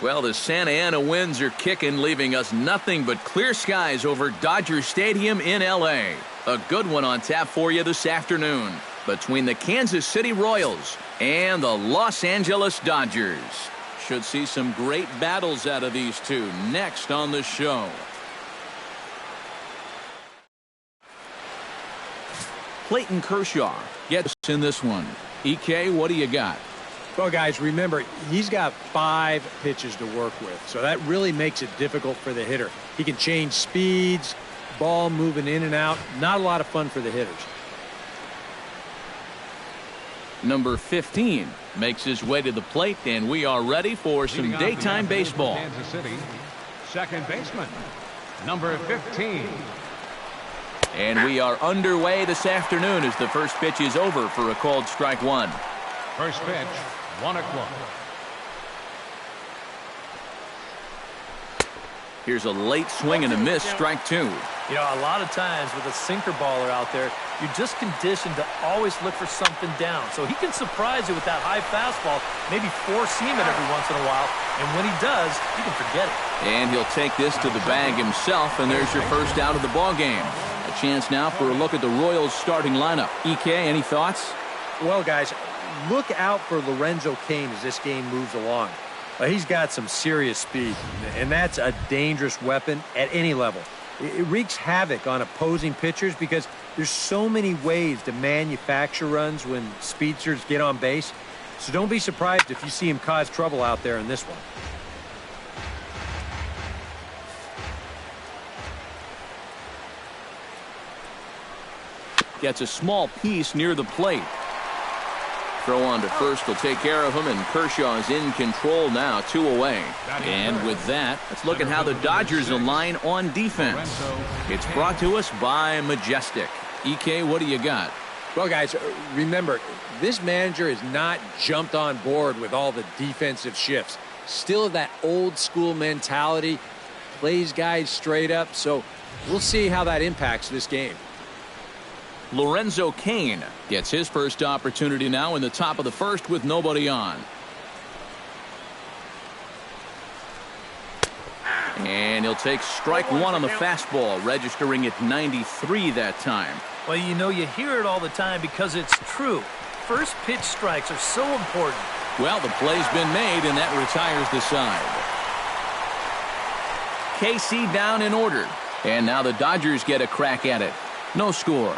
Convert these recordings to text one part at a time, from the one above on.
Well, the Santa Ana winds are kicking, leaving us nothing but clear skies over Dodger Stadium in L.A. A good one on tap for you this afternoon between the Kansas City Royals and the Los Angeles Dodgers. Should see some great battles out of these two next on the show. Clayton Kershaw gets in this one. EK, what do you got? Well, guys, remember, he's got 5 pitches to work with, so that really makes it difficult for the hitter. He can change speeds, ball moving in and out. Not a lot of fun for the hitters. Number 15 makes his way to the plate, and we are ready for some daytime baseball. Kansas City, second baseman, number 15. And we are underway this afternoon as the first pitch is over for a called strike one. First pitch, 1 o'clock. Here's a late swing and a miss, strike two. You know, a lot of times with a sinker baller out there, you're just conditioned to always look for something down. So he can surprise you with that high fastball, maybe four-seam it every once in a while. And when he does, you can forget it. And he'll take this to the bag himself, and there's your first out of the ball game. A chance now for a look at the Royals starting lineup. EK, any thoughts? Well, guys, look out for Lorenzo Cain as this game moves along. He's got some serious speed, and that's a dangerous weapon at any level. It wreaks havoc on opposing pitchers because there's so many ways to manufacture runs when speedsters get on base. So don't be surprised if you see him cause trouble out there in this one. Gets a small piece near the plate. Throw on to first will take care of him, and Kershaw is in control now, 2 away. And with that, let's look at how the Dodgers align on defense. It's brought to us by Majestic. EK, what do you got? Well, guys, remember, this manager has not jumped on board with all the defensive shifts. Still that old school mentality, plays guys straight up. So we'll see how that impacts this game. Lorenzo Cain gets his first opportunity now in the top of the first with nobody on. And he'll take strike one on the fastball, registering at 93 that time. Well, you know, you hear it all the time because it's true. First pitch strikes are so important. Well, the play's been made, and that retires the side. KC down in order. And now the Dodgers get a crack at it. No score.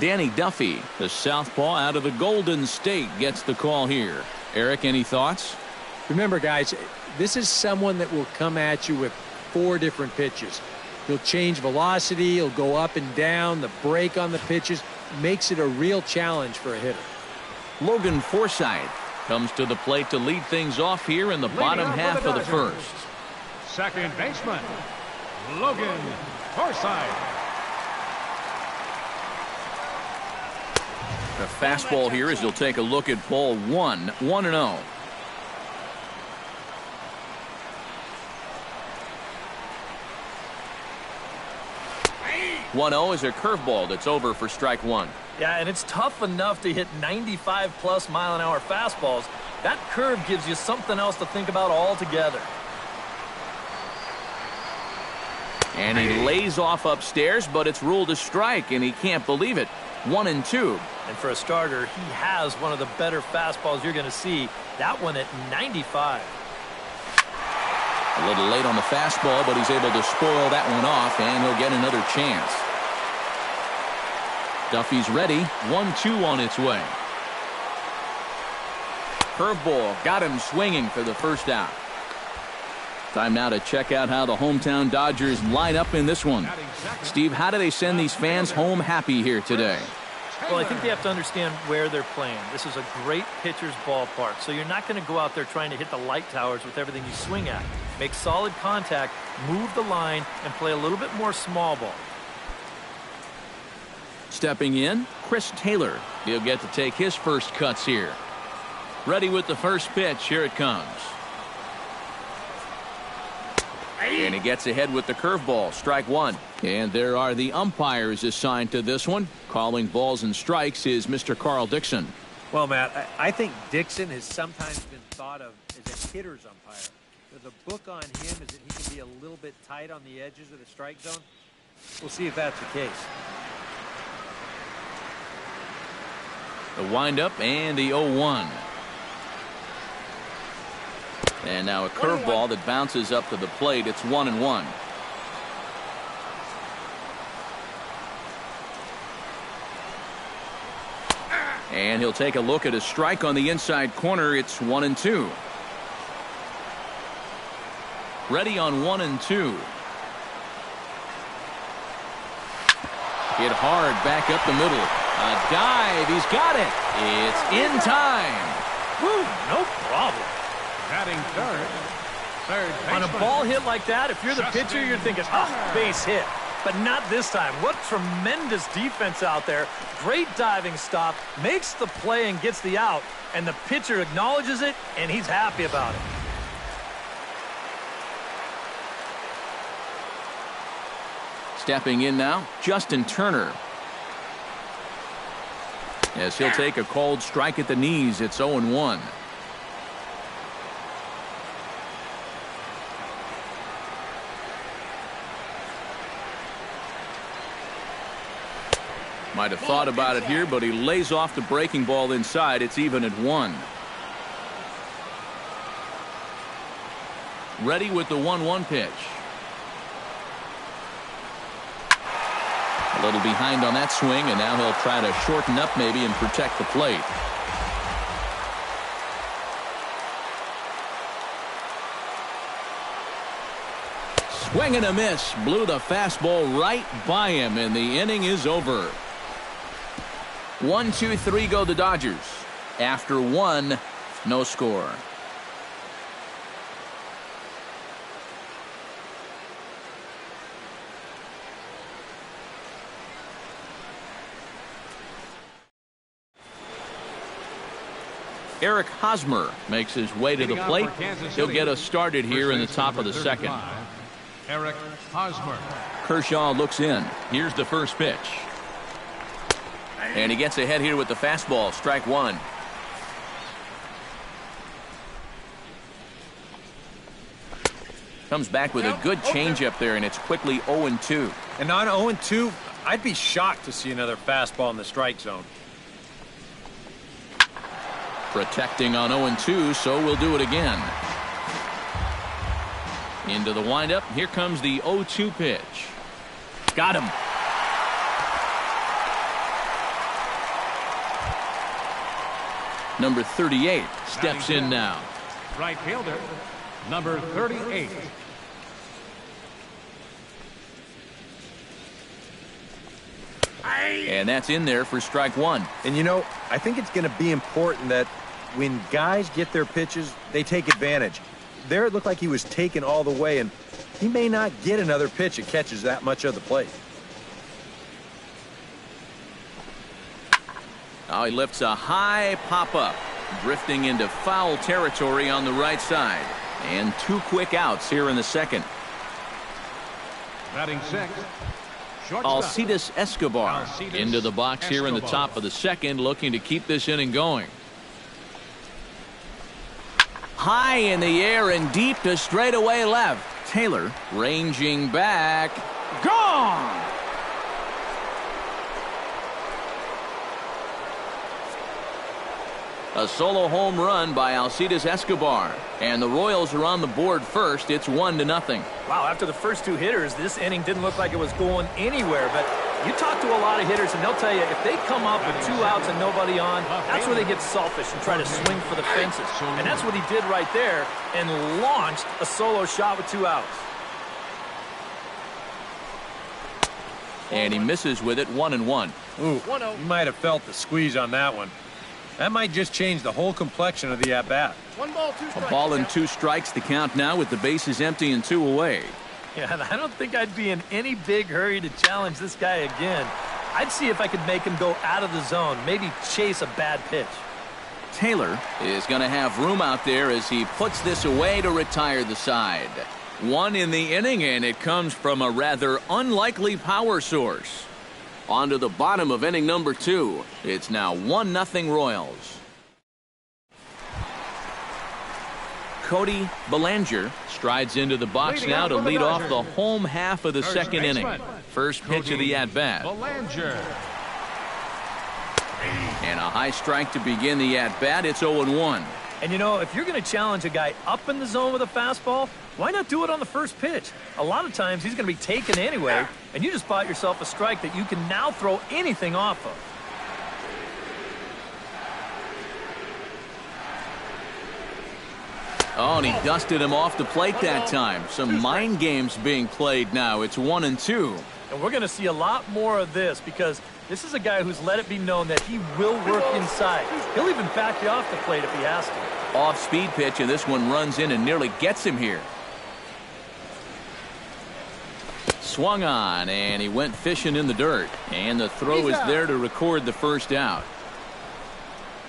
Danny Duffy, the southpaw out of the Golden State, gets the call here. Eric, any thoughts? Remember, guys, this is someone that will come at you with 4 different pitches. He'll change velocity, he'll go up and down, the break on the pitches makes it a real challenge for a hitter. Logan Forsythe comes to the plate to lead things off here in the bottom half of the first. Second baseman, Logan Forsythe. The fastball here as he'll take a look at ball 1, 1-0. Is a curveball that's over for strike one. Yeah, and it's tough enough to hit 95+ mile-an-hour fastballs. That curve gives you something else to think about altogether. And he lays off upstairs, but it's ruled a strike, and he can't believe it. 1-2. And for a starter, he has one of the better fastballs you're going to see. That one at 95. A little late on the fastball, but he's able to spoil that one off, and he'll get another chance. Duffy's ready. 1-2 on its way. Curveball got him swinging for the first out. Time now to check out how the hometown Dodgers line up in this one. Steve, how do they send these fans home happy here today? Well, I think they have to understand where they're playing. This is a great pitcher's ballpark, so you're not going to go out there trying to hit the light towers with everything you swing at. Make solid contact, move the line, and play a little bit more small ball. Stepping in, Chris Taylor. He'll get to take his first cuts here. Ready with the first pitch. Here it comes. And he gets ahead with the curveball. Strike one. And there are the umpires assigned to this one. Calling balls and strikes is Mr. Carl Dixon. Well, Matt, I think Dixon has sometimes been thought of as a hitter's umpire. The book on him is that he can be a little bit tight on the edges of the strike zone. We'll see if that's the case. The windup and the 0-1. And now a curveball that bounces up to the plate. It's 1-1. And he'll take a look at a strike on the inside corner. It's 1-2. Ready on 1-2. Hit hard back up the middle. A dive. He's got it. It's in time. Woo, no problem. Batting third. Third On a baseman. ball hit like that, if you're the pitcher, you're thinking, oh, base hit. But not this time. What tremendous defense out there. Great diving stop. Makes the play and gets the out. And the pitcher acknowledges it, and he's happy about it. Stepping in now, Justin Turner. As he'll take a called strike at the knees, it's 0-1. Might have thought about it here, but he lays off the breaking ball inside. It's even at 1. Ready with the 1-1 pitch. A little behind on that swing, and now he'll try to shorten up maybe and protect the plate. Swing and a miss. Blew the fastball right by him, and the inning is over. 1-2-3 go the Dodgers. After 1, no score. Eric Hosmer makes his way to the plate. He'll get us started here in the top of the second. Eric Hosmer. Kershaw looks in. Here's the first pitch. And he gets ahead here with the fastball. Strike 1. Comes back with a good changeup there, and it's quickly 0-2. And on 0-2, I'd be shocked to see another fastball in the strike zone. Protecting on 0-2, so we'll do it again. Into the windup. Here comes the 0-2 pitch. Got him. Number 38 steps in now. Right fielder. Number 38. And that's in there for strike 1. And you know, I think it's going to be important that when guys get their pitches, they take advantage. There it looked like he was taken all the way, and he may not get another pitch that catches that much of the plate. Now he lifts a high pop-up, drifting into foul territory on the right side. And 2 quick outs here in the second. Batting 6. Alcides Escobar into the box here in the top of the second, looking to keep this inning going. High in the air and deep to straightaway left. Taylor ranging back. Gone! A solo home run by Alcides Escobar. And the Royals are on the board first. It's 1-0. Wow, after the first 2 hitters, this inning didn't look like it was going anywhere. But you talk to a lot of hitters, and they'll tell you if they come up with 2 outs and nobody on, that's where they get selfish and try to swing for the fences. And that's what he did right there and launched a solo shot with 2 outs. And he misses with it. 1-1. Ooh, you might have felt the squeeze on that one. That might just change the whole complexion of the at-bat. 1 ball, 2 strikes. A ball and 2 strikes to count now with the bases empty and 2 away. Yeah, and I don't think I'd be in any big hurry to challenge this guy again. I'd see if I could make him go out of the zone, maybe chase a bad pitch. Taylor is going to have room out there as he puts this away to retire the side. 1 in the inning, and it comes from a rather unlikely power source. On to the bottom of inning number 2. It's now 1-0 Royals. Cody Bellinger strides into the box now to lead off the home half of the second inning. First pitch of the at-bat. And a high strike to begin the at-bat. It's 0-1. And you know, if you're going to challenge a guy up in the zone with a fastball, why not do it on the first pitch? A lot of times he's going to be taken anyway, and you just bought yourself a strike that you can now throw anything off of. Oh, and he dusted him off the plate that time. Some mind games being played now. It's 1-2. And we're going to see a lot more of this because this is a guy who's let it be known that he will work inside. He'll even back you off the plate if he has to. Off-speed pitch, and this one runs in and nearly gets him here. Swung on, and he went fishing in the dirt. And the throw is there to record the first out.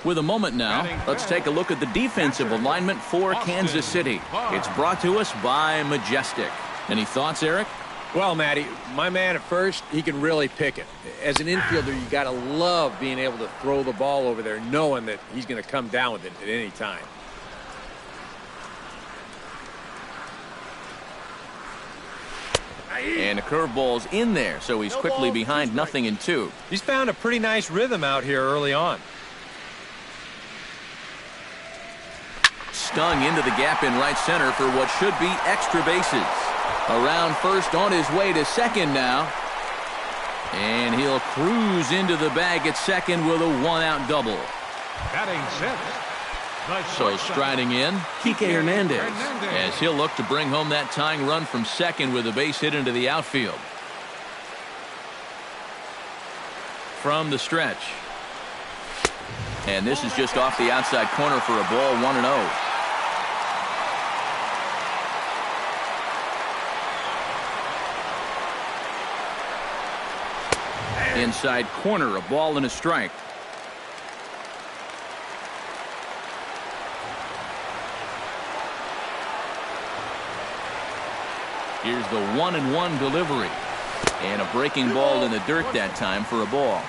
With a moment now, let's take a look at the defensive alignment for Kansas City. It's brought to us by Majestic. Any thoughts, Eric? Well, Matty, my man at first, he can really pick it. As an infielder, you got to love being able to throw the ball over there knowing that he's going to come down with it at any time. And the curveball's in there, so he's quickly behind 0-2. He's found a pretty nice rhythm out here early on. Stung into the gap in right center for what should be extra bases. Around first, on his way to second now. And he'll cruise into the bag at second with a one-out double. Batting sixth. So striding in, Kike Hernandez, as he'll look to bring home that tying run from second with a base hit into the outfield. From the stretch. And this is just off the outside corner for a ball, 1-0. Inside corner, a ball and a strike. Here's the 1-1 delivery. And a breaking ball in the dirt that time for a ball.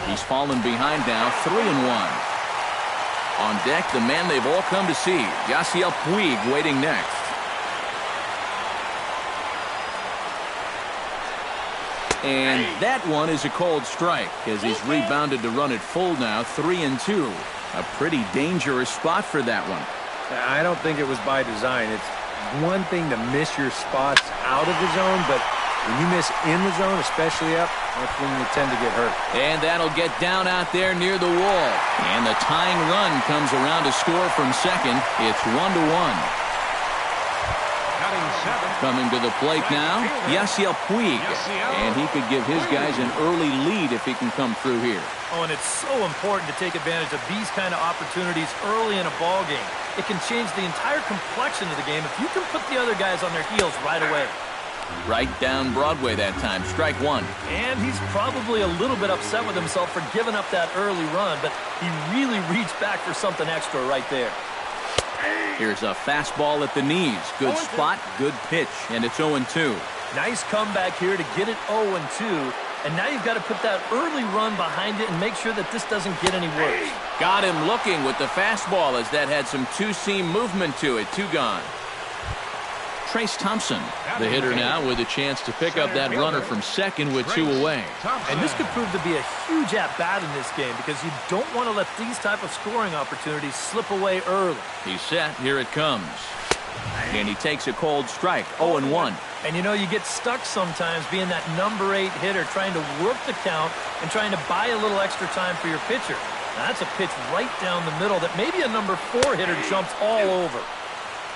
He's fallen behind now, 3-1. On deck, the man they've all come to see, Yasiel Puig, waiting next. And that one is a cold strike as he's rebounded to run it full now, 3-2. A pretty dangerous spot for that one. I don't think it was by design. It's one thing to miss your spots out of the zone, but when you miss in the zone, especially up, that's when you tend to get hurt. And that'll get down out there near the wall. And the tying run comes around to score from second. It's 1-1. Coming to the plate now, Yasiel Puig. And he could give his guys an early lead if he can come through here. Oh, and it's so important to take advantage of these kind of opportunities early in a ball game. It can change the entire complexion of the game if you can put the other guys on their heels right away. Right down Broadway that time, strike one. And he's probably a little bit upset with himself for giving up that early run, but he really reached back for something extra right there. Here's a fastball at the knees. Good spot, good pitch, and it's 0-2. Nice comeback here to get it 0-2, and now you've got to put that early run behind it and make sure that this doesn't get any worse. Got him looking with the fastball as that had some two-seam movement to it. Two gone. Trace Thompson, the hitter now, with a chance to pick up that runner from second with two away. And this could prove to be a huge at-bat in this game because you don't want to let these type of scoring opportunities slip away early. He's set. Here it comes. And he takes a cold strike, 0-1. And you know, you get stuck sometimes being that number 8 hitter trying to work the count and trying to buy a little extra time for your pitcher. Now, that's a pitch right down the middle that maybe a number 4 hitter jumps all over.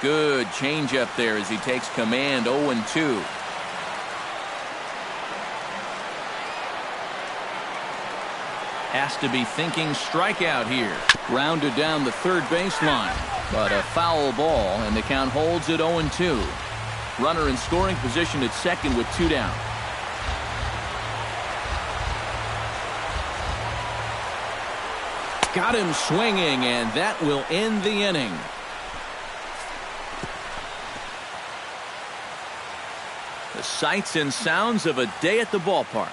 Good changeup there as he takes command, 0-2. Has to be thinking strikeout here. Grounded down the third baseline, but a foul ball, and the count holds at 0-2. Runner in scoring position at second with 2 down. Got him swinging, and that will end the inning. The sights and sounds of a day at the ballpark.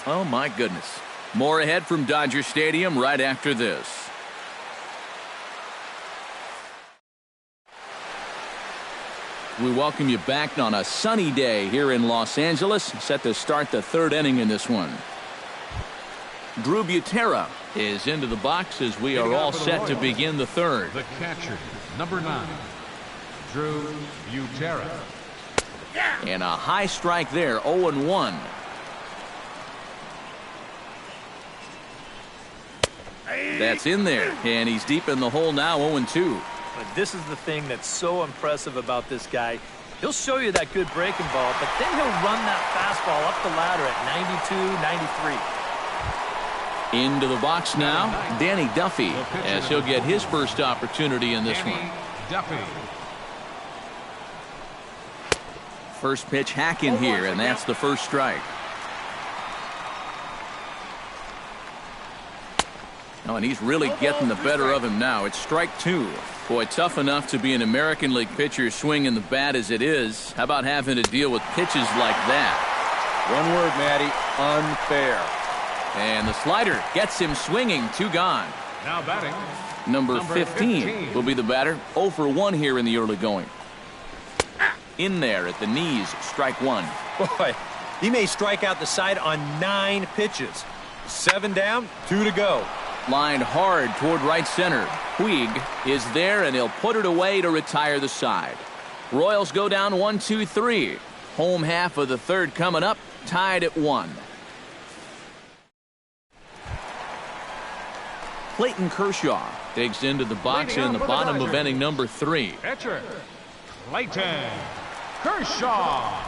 Oh, my goodness. More ahead from Dodger Stadium right after this. We welcome you back on a sunny day here in Los Angeles, set to start the third inning in this one. Drew Butera is into the box as we are all set to begin the third. The catcher, number 9, Drew Butera. And a high strike there, 0-1. That's in there, and he's deep in the hole now, 0-2. But this is the thing that's so impressive about this guy. He'll show you that good breaking ball, but then he'll run that fastball up the ladder at 92, 93. Into the box now, Danny Duffy, as he'll get his first opportunity in this one. Duffy. First pitch hacking here, and that's the first strike. Oh, and he's really getting the better of him now. It's strike 2. Boy, tough enough to be an American League pitcher swinging the bat as it is. How about having to deal with pitches like that? One word, Matty, unfair. And the slider gets him swinging. 2 gone. Now batting. Number 15 will be the batter. 0 for 1 here in the early going. In there at the knees, strike 1. Boy, he may strike out the side on 9 pitches. 7 down, 2 to go. Lined hard toward right center. Puig is there, and he'll put it away to retire the side. Royals go down 1-2-3. Home half of the third coming up, tied at 1. Clayton Kershaw digs into the box in the bottom of inning number 3. Pitcher, Clayton Kershaw.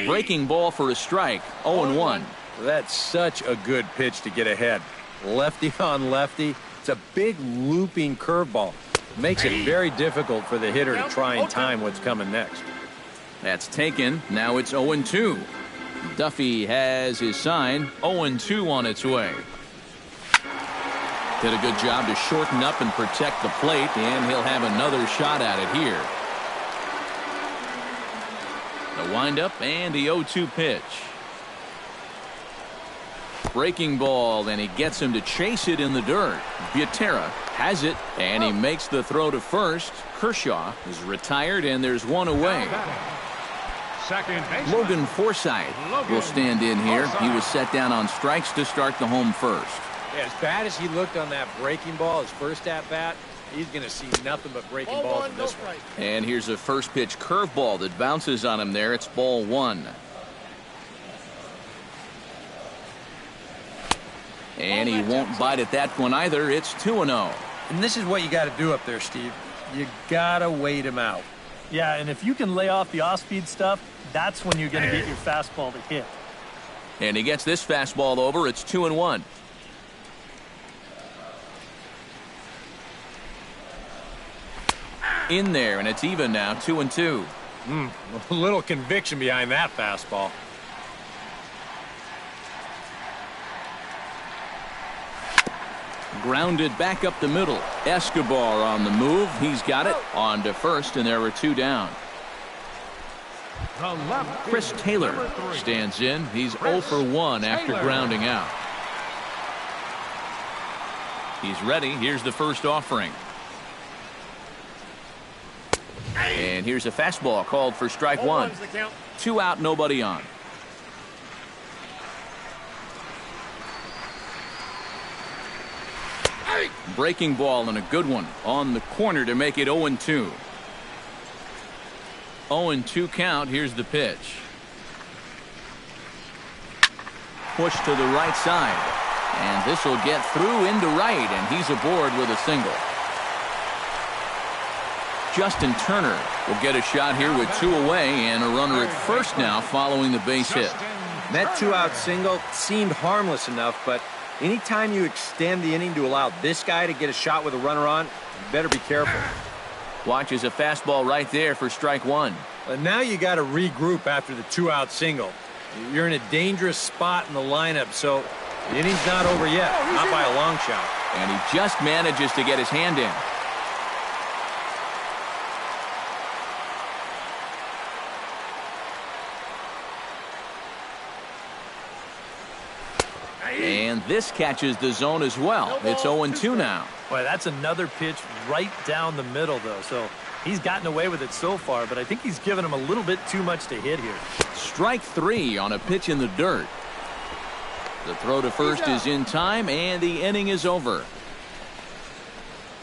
Breaking ball for a strike, 0-1. That's such a good pitch to get ahead. Lefty on lefty. It's a big looping curveball. Makes it very difficult for the hitter to try and time what's coming next. That's taken. Now it's 0-2. Duffy has his sign. 0-2 on its way. Did a good job to shorten up and protect the plate, and he'll have another shot at it here. The windup and the 0-2 pitch. Breaking ball, and he gets him to chase it in the dirt. Butera has it, and he makes the throw to first. Kershaw is retired, and there's one away. Second baseman. Logan Forsythe will stand in here. He was set down on strikes to start the home first. Yeah, as bad as he looked on that breaking ball, his first at-bat, he's going to see nothing but breaking balls in this one. And here's a first pitch curveball that bounces on him there. It's ball 1. And he won't bite at that one either. It's 2-0. And this is what you got to do up there, Steve. You got to wait him out. Yeah, and if you can lay off the off-speed stuff, that's when you're going to get your fastball to hit. And he gets this fastball over. It's 2-1. In there, and it's even now, 2-2. A little conviction behind that fastball. Grounded back up the middle. Escobar on the move. He's got it on to first, and there are 2 down. The left Chris fielder, Taylor number 3. stands in. He's 0 for 1 after Taylor. grounding out. He's ready. Here's the first offering. And here's a fastball called for strike 1. 2 out, nobody on. Breaking ball and a good one on the corner to make it 0-2. 0-2 count. Here's the pitch. Push to the right side. And this will get through into right, and he's aboard with a single. Justin Turner will get a shot here with 2 away and a runner at first now following the base hit. That 2-out single seemed harmless enough, but anytime you extend the inning to allow this guy to get a shot with a runner on, you better be careful. Watches a fastball right there for strike 1. But now you got to regroup after the 2-out single. You're in a dangerous spot in the lineup, so the inning's not over yet, not by a long shot. And he just manages to get his hand in. And this catches the zone as well. It's 0-2 now. Boy, that's another pitch right down the middle, though. So he's gotten away with it so far, but I think he's given him a little bit too much to hit here. Strike 3 on a pitch in the dirt. The throw to first is in time, and the inning is over.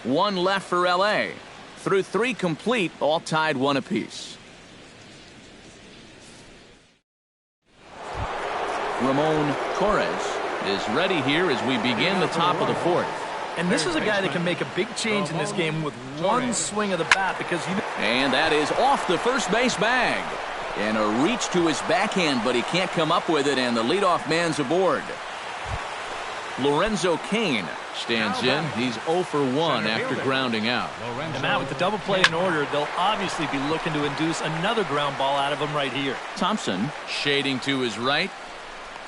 1 left for L.A. Through 3 complete, all tied 1 apiece. Ramon Torres is ready here as we begin the top of the 4th. And this is a guy that can make a big change in this game with one swing of the bat because you know. And that is off the first base bag. And a reach to his backhand, but he can't come up with it, and the leadoff man's aboard. Lorenzo Cain stands in. He's 0 for 1 after grounding out. And now with the double play in order, they'll obviously be looking to induce another ground ball out of him right here. Thompson shading to his right.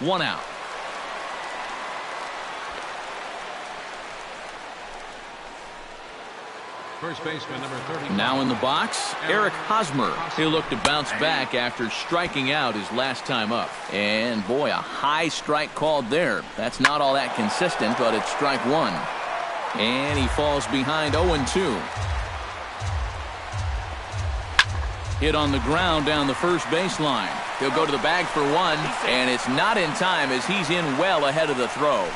1 out. First baseman number 30. Now in the box, Eric Hosmer. He'll look to bounce back after striking out his last time up. And boy, a high strike called there. That's not all that consistent, but it's strike 1. And he falls behind 0-2. Hit on the ground down the first baseline. He'll go to the bag for 1, and it's not in time as he's in well ahead of the throw.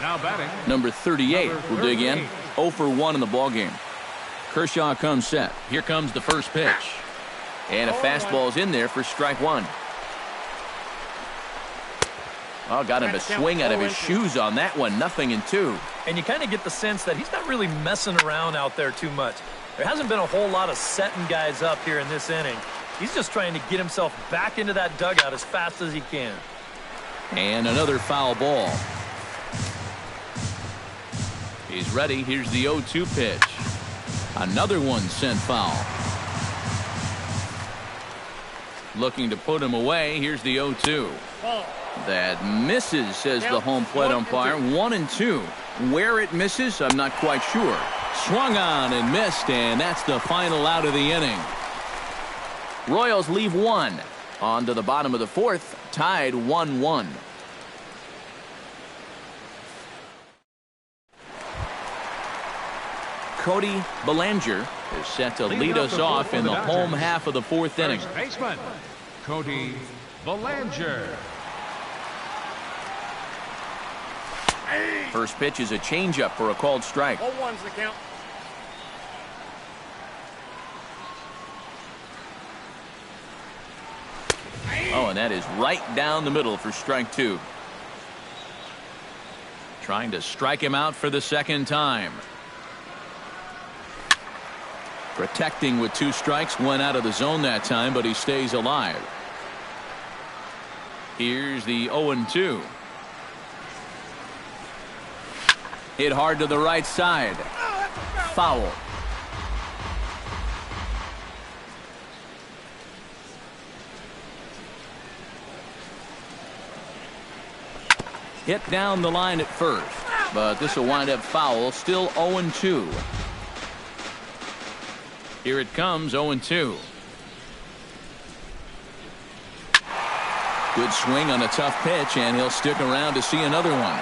Now batting. Number 38 will dig in. 0 for 1 in the ballgame. Kershaw comes set. Here comes the first pitch. And a fastball's in there for strike 1. Oh, got him a swing out of his shoes on that one. 0-2. And you kind of get the sense that he's not really messing around out there too much. There hasn't been a whole lot of setting guys up here in this inning. He's just trying to get himself back into that dugout as fast as he can. And another foul ball. He's ready. Here's the 0-2 pitch. Another one sent foul. Looking to put him away. Here's the 0-2. That misses, says the home plate umpire. 1-2. Where it misses, I'm not quite sure. Swung on and missed, and that's the final out of the inning. Royals leave 1. On to the bottom of the 4th, tied 1-1. Cody Bellinger is set to lead us off in the home half of the 4th inning. First baseman Cody Bellinger. First pitch is a changeup for a called strike. 0-1's the count. Oh, and that is right down the middle for strike 2. Trying to strike him out for the second time. Protecting with 2 strikes, 1 out of the zone that time, but he stays alive. Here's the 0-2. Hit hard to the right side. Foul. Hit down the line at first, but this will wind up foul. Still 0-2. Here it comes, 0-2. Good swing on a tough pitch, and he'll stick around to see another one.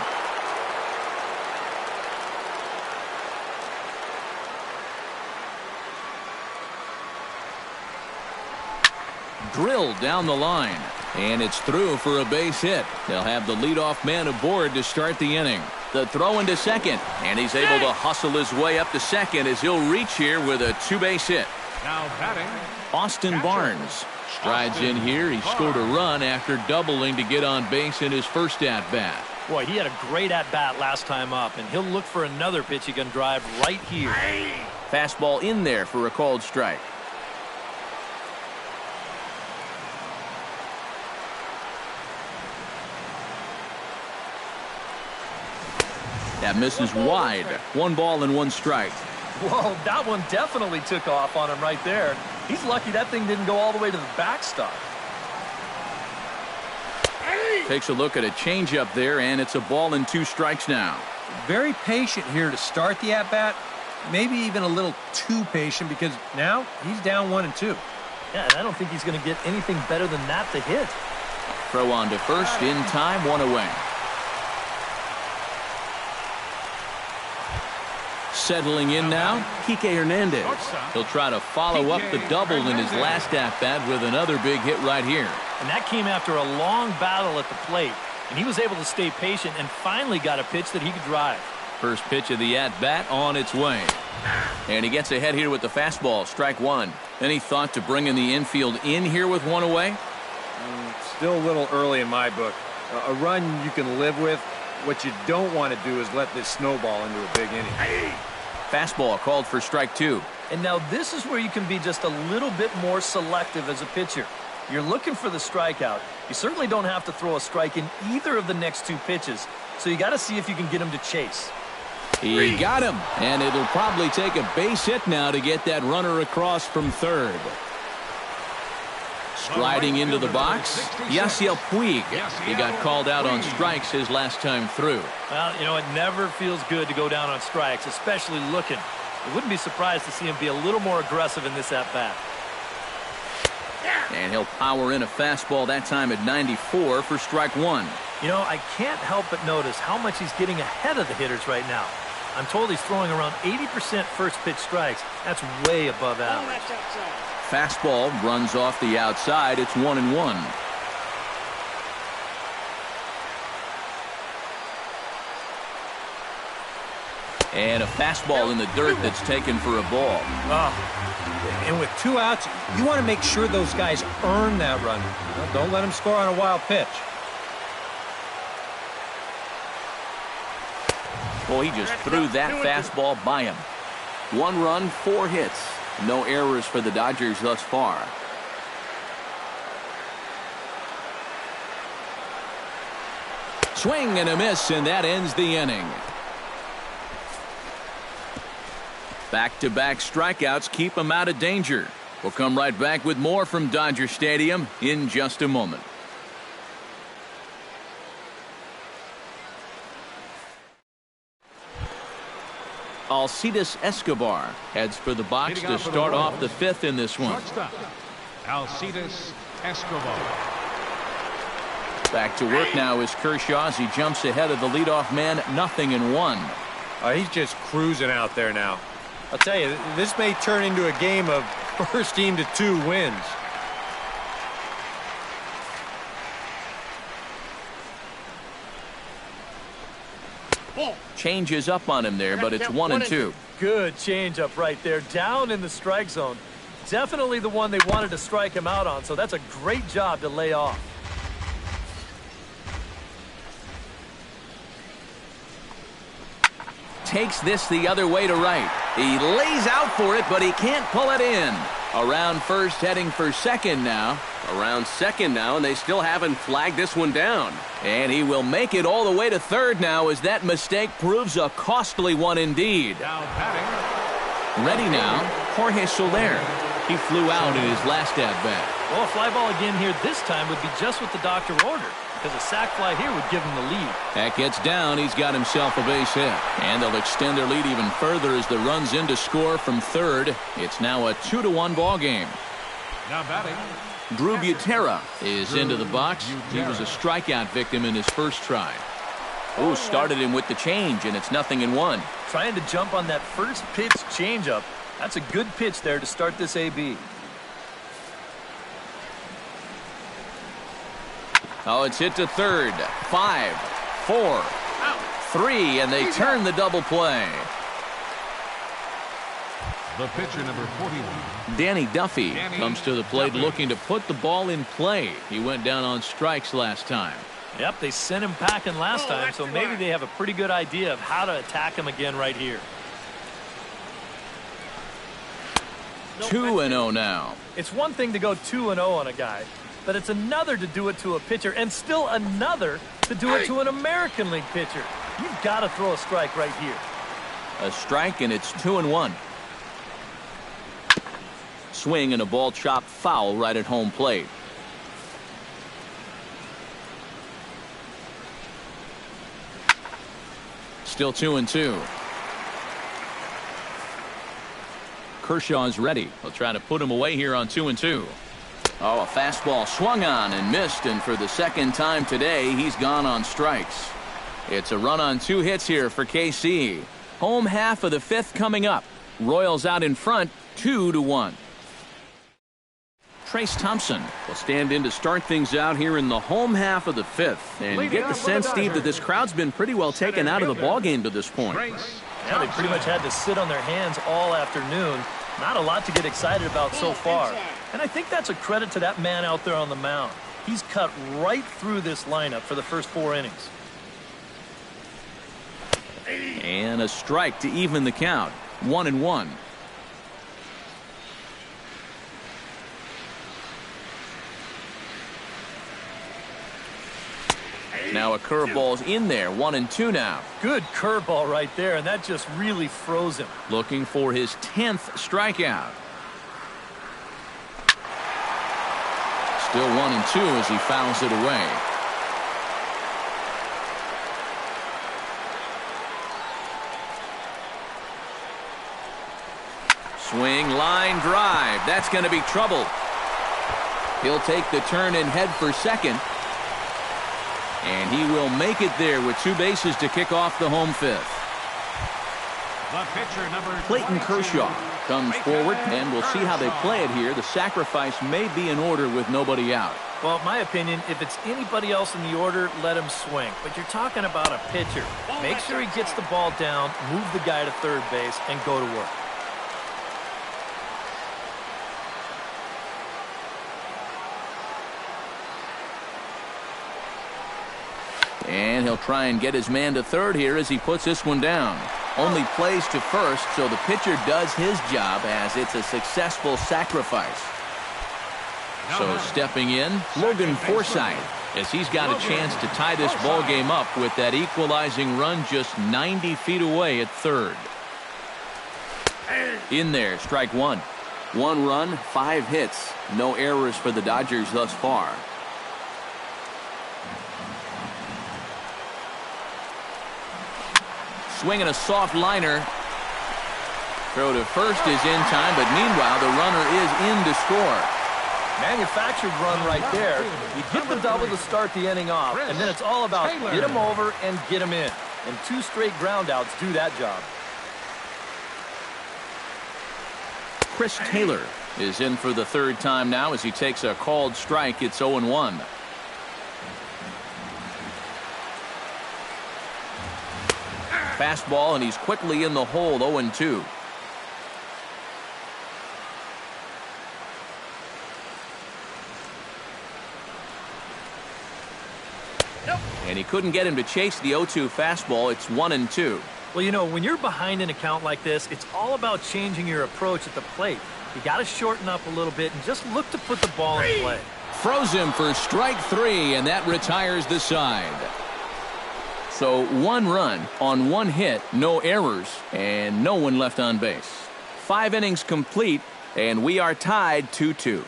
Drilled down the line, and it's through for a base hit. They'll have the leadoff man aboard to start the inning. The throw into second, and he's able to hustle his way up to second as he'll reach here with a 2-base hit. Now batting Austin Barnes strides in here. He scored a run after doubling to get on base in his first at-bat. Boy, he had a great at-bat last time up, and he'll look for another pitch he can drive right here. Fastball in there for a called strike. That misses wide. 1 ball and 1 strike. Whoa, that one definitely took off on him right there. He's lucky that thing didn't go all the way to the backstop. Takes a look at a changeup there, and it's a ball and 2 strikes now. Very patient here to start the at-bat. Maybe even a little too patient because now he's down 1-2. Yeah, and I don't think he's going to get anything better than that to hit. Throw on to first in time, 1 away. Settling in now, Kike Hernandez. He'll try to follow up the double in his last at-bat with another big hit right here. And that came after a long battle at the plate. And he was able to stay patient and finally got a pitch that he could drive. First pitch of the at-bat on its way. And he gets ahead here with the fastball, strike one. Any thought to bringing the infield in here with one away? Still a little early in my book. A run you can live with. What you don't want to do is let this snowball into a big inning. Fastball called for strike two. And now this is where you can be just a little bit more selective as a pitcher. You're looking for the strikeout. You certainly don't have to throw a strike in either of the next two pitches. So you got to see if you can get him to chase. He got him. And it'll probably take a base hit now to get that runner across from third. Striding into the box, Yasiel Puig. He got called out on strikes his last time through. Well, you know, it never feels good to go down on strikes, especially looking. I wouldn't be surprised to see him be a little more aggressive in this at-bat. And he'll power in a fastball that time at 94 for strike one. You know, I can't help but notice how much he's getting ahead of the hitters right now. I'm told he's throwing around 80% first pitch strikes. That's way above average. Fastball runs off the outside. It's 1-1. And a fastball in the dirt that's taken for a ball. And with two outs, you want to make sure those guys earn that run. Don't let them score on a wild pitch. Well, he just threw that fastball by him. 1 run, 4 hits. No errors for the Dodgers thus far. Swing and a miss, and that ends the inning. Back-to-back strikeouts keep him out of danger. We'll come right back with more from Dodger Stadium in just a moment. Alcides Escobar heads for the box to start off the 5th in this one. Alcides Escobar. Back to work now is Kershaw as he jumps ahead of the leadoff man, 0-1. He's just cruising out there now. I'll tell you, this may turn into a game of first team to 2 wins. Changes up on him there, but it's 1-2. Good changeup right there, down in the strike zone. Definitely the one they wanted to strike him out on, so that's a great job to lay off. Takes this the other way to right. He lays out for it, but he can't pull it in. Around first, heading for second now. Around second now, and they still haven't flagged this one down. And he will make it all the way to third now as that mistake proves a costly one indeed. Down batting. Ready now, Jorge Soler. He flew out in his last at-bat. Well, a fly ball again here this time would be just what the doctor ordered, because a sac fly here would give him the lead. That gets down. He's got himself a base hit. And they'll extend their lead even further as the run's in to score from third. It's now a 2-1 ball game. Now batting. Drew Butera is into the box. He was a strikeout victim in his first try. Oh, started him with the change, and it's 0-1. Trying to jump on that first pitch changeup. That's a good pitch there to start this AB. Oh, it's hit to third. 5, 4, 3, and they turn the double play. The pitcher, number 41. Danny Duffy comes to the plate looking to put the ball in play. He went down on strikes last time. Yep, they sent him packing last time, so maybe they have a pretty good idea of how to attack him again right here. 2-0 now. It's one thing to go 2-0 on a guy, but it's another to do it to a pitcher, and still another to do it to an American League pitcher. You've got to throw a strike right here. A strike, and it's 2-1. Swing and a ball chopped foul right at home plate. Still 2-2. Kershaw's ready. They'll try to put him away here on 2-2. Oh, a fastball swung on and missed, and for the second time today, he's gone on strikes. It's a run on 2 hits here for KC. Home half of the fifth coming up. Royals out in front, 2-1. Trace Thompson will stand in to start things out here in the home half of the fifth. And get the sense, Steve, that this crowd's been pretty well taken out of the ballgame to this point. Yeah, they pretty much had to sit on their hands all afternoon. Not a lot to get excited about so far. And I think that's a credit to that man out there on the mound. He's cut right through this lineup for the first 4 innings. And a strike to even the count. 1-1. Now a curveball's in there. 1-2 now. Good curveball right there, and that just really froze him. Looking for his 10th strikeout. Still 1-2 as he fouls it away. Swing, line drive. That's going to be trouble. He'll take the turn and head for second. And he will make it there with 2 bases to kick off the home fifth. The pitcher, number Clayton Kershaw comes forward, and we'll see how they play it here. The sacrifice may be in order with nobody out. Well, in my opinion, if it's anybody else in the order, let him swing. But you're talking about a pitcher. Make sure he gets the ball down, move the guy to third base, and go to work. And he'll try and get his man to third here as he puts this one down. Only plays to first, so the pitcher does his job as it's a successful sacrifice. So stepping in, Logan Forsythe, as he's got a chance to tie this ball game up with that equalizing run just 90 feet away at third. In there, strike one. 1 run, 5 hits. No errors for the Dodgers thus far. Swinging a soft liner. Throw to first is in time, but meanwhile the runner is in to score. Manufactured run right there. You get the double to start the inning off, and then it's all about get him over and get him in. And 2 straight groundouts do that job. Chris Taylor is in for the 3rd time now as he takes a called strike. It's 0-1. Fastball, and he's quickly in the hole. 0-2. And he couldn't get him to chase the 0-2 fastball. It's 1-2. Well, you know, when you're behind an account like this, it's all about changing your approach at the plate. You got to shorten up a little bit and just look to put the ball in play. Throws him for strike 3, and that retires the side. So 1 run on 1 hit, no errors, and no one left on base. 5 innings complete, and we are tied 2-2.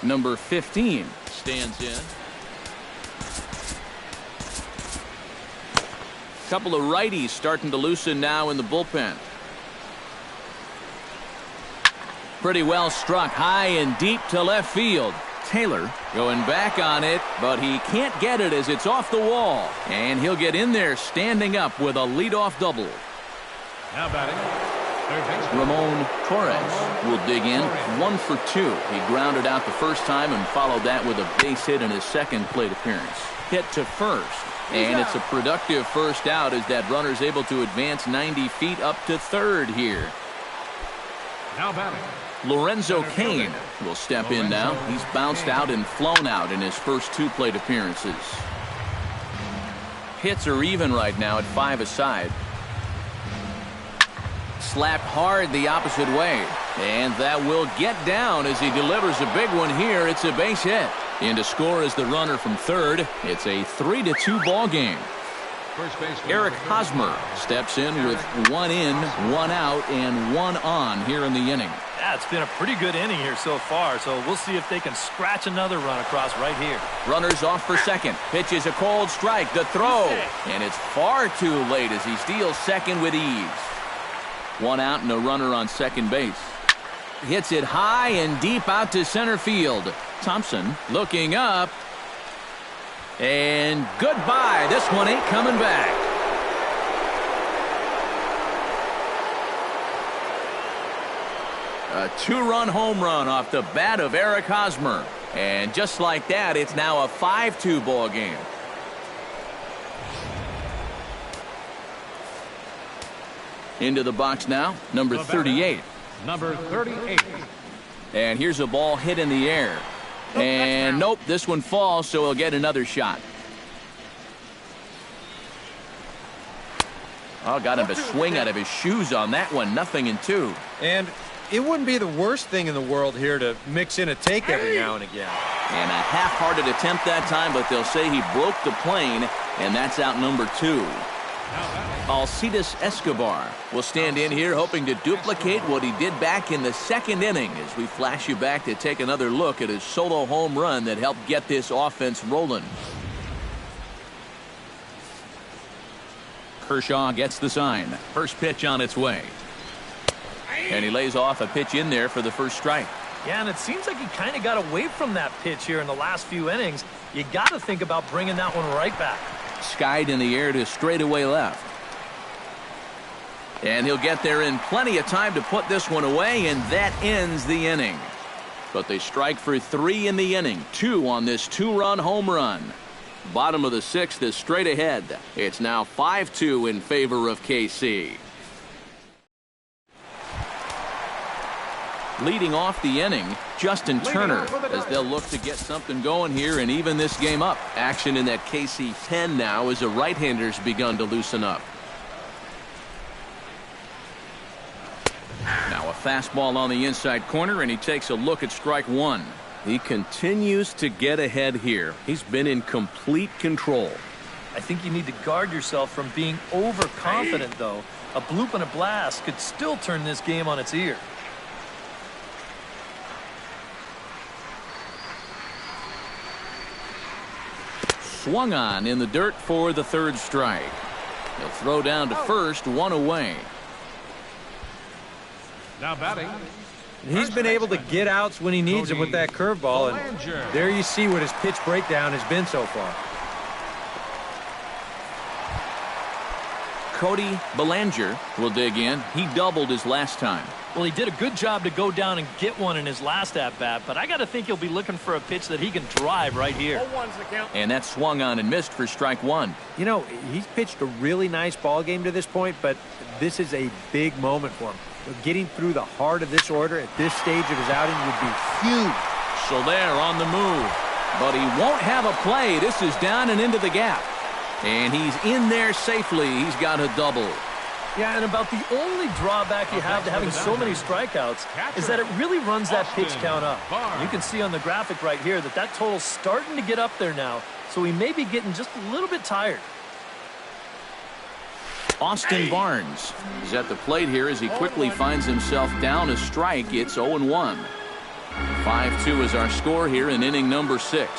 Number 15 stands in. Couple of righties starting to loosen now in the bullpen. Pretty well struck high and deep to left field. Taylor going back on it, but he can't get it as it's off the wall. And he'll get in there standing up with a leadoff double. Now batting, third baseman Ramon Torres will dig in. 1 for 2. He grounded out the first time and followed that with a base hit in his 2nd plate appearance. Hit to first. And it's a productive first out as that runner's able to advance 90 feet up to third here. now batting. Lorenzo Cain will step in now. He's bounced out and flown out in his first 2 plate appearances. Hits are even right now at 5 aside. Slapped hard the opposite way. And that will get down as he delivers a big one here. It's a base hit. In to score is the runner from third. It's a 3-2 ball game. Eric Hosmer steps in with 1 in, 1 out, and 1 on here in the inning. Yeah, it's been a pretty good inning here so far, so we'll see if they can scratch another run across right here. Runners off for second. Pitches a cold strike. The throw. And it's far too late as he steals second with ease. 1 out and a runner on second base. Hits it high and deep out to center field. Thompson looking up. And goodbye. This one ain't coming back. A two-run home run off the bat of Eric Hosmer. And just like that, it's now a 5-2 ball game. Into the box now, number 38. Number 38. And here's a ball hit in the air. And nope, this one falls, so he'll get another shot. Oh, got him to swing out of his shoes on that one. 0-2. And it wouldn't be the worst thing in the world here to mix in a take every now and again. And a half-hearted attempt that time, but they'll say he broke the plane, and that's out number 2. Alcides Escobar will stand in here hoping to duplicate what he did back in the second inning as we flash you back to take another look at his solo home run that helped get this offense rolling. Kershaw gets the sign. First pitch on its way. And he lays off a pitch in there for the first strike. Yeah, and it seems like he kind of got away from that pitch here in the last few innings. You got to think about bringing that one right back. Skied in the air to straightaway left. And he'll get there in plenty of time to put this one away, and that ends the inning. But they strike for 3 in the inning, 2 on this 2-run home run. Bottom of the 6th is straight ahead. It's now 5-2 in favor of KC. Leading off the inning, Justin Turner, as they'll look to get something going here and even this game up. Action in that KC 10 now as the right-handers begun to loosen up. Now a fastball on the inside corner, and he takes a look at strike 1. He continues to get ahead here. He's been in complete control. I think you need to guard yourself from being overconfident, though. A bloop and a blast could still turn this game on its ear. Swung on in the dirt for the 3rd strike. He'll throw down to first, 1 away. Now batting. He's been able to get outs when he needs them with that curveball, and there you see what his pitch breakdown has been so far. Cody Bellinger will dig in. He doubled his last time. Well, he did a good job to go down and get one in his last at-bat, but I got to think he'll be looking for a pitch that he can drive right here. And that swung on and missed for strike 1. You know, he's pitched a really nice ball game to this point, but this is a big moment for him. Getting through the heart of this order at this stage of his outing would be huge. Soler on the move, but he won't have a play. This is down and into the gap. And he's in there safely. He's got a double. Yeah, and about the only drawback you have to having so many strikeouts is that it really runs that pitch count up. You can see on the graphic right here that total's starting to get up there now, so he may be getting just a little bit tired. Austin Barnes is at the plate here as he quickly finds himself down a strike. It's 0-1. 5-2 is our score here in inning number 6.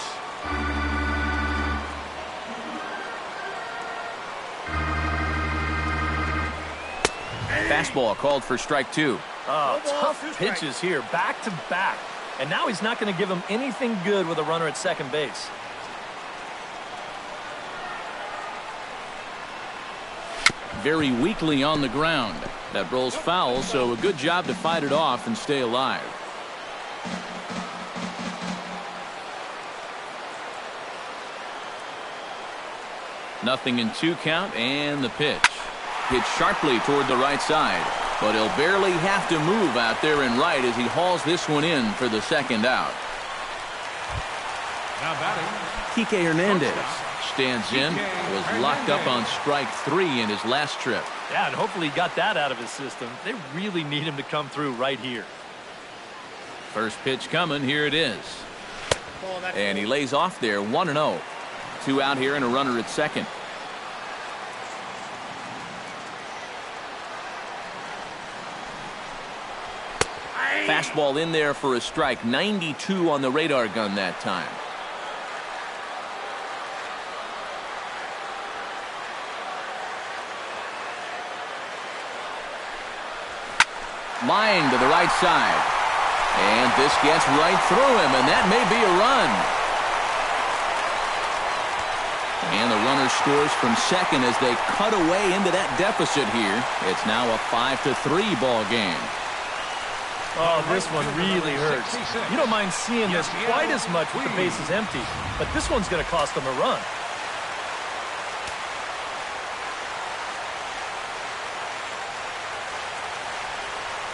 Fastball called for strike 2. Oh, tough pitches here, back to back. And now he's not going to give him anything good with a runner at second base. Very weakly on the ground. That rolls foul, so a good job to fight it off and stay alive. Nothing in 2 count, and the pitch. Hit sharply toward the right side, but he'll barely have to move out there in right as he hauls this one in for the 2nd out. Now batting. Kike Hernandez stands in, was locked up on strike 3 in his last trip. Yeah, and hopefully he got that out of his system. They really need him to come through right here. First pitch coming, here it is. And he lays off there, 1-0. 2 out here and a runner at second. Fastball in there for a strike. 92 on the radar gun that time. Line to the right side. And this gets right through him, and that may be a run. And the runner scores from second as they cut away into that deficit here. It's now a 5-3 ball game. Oh, this one really hurts. You don't mind seeing this quite as much with the bases empty, but this one's going to cost them a run.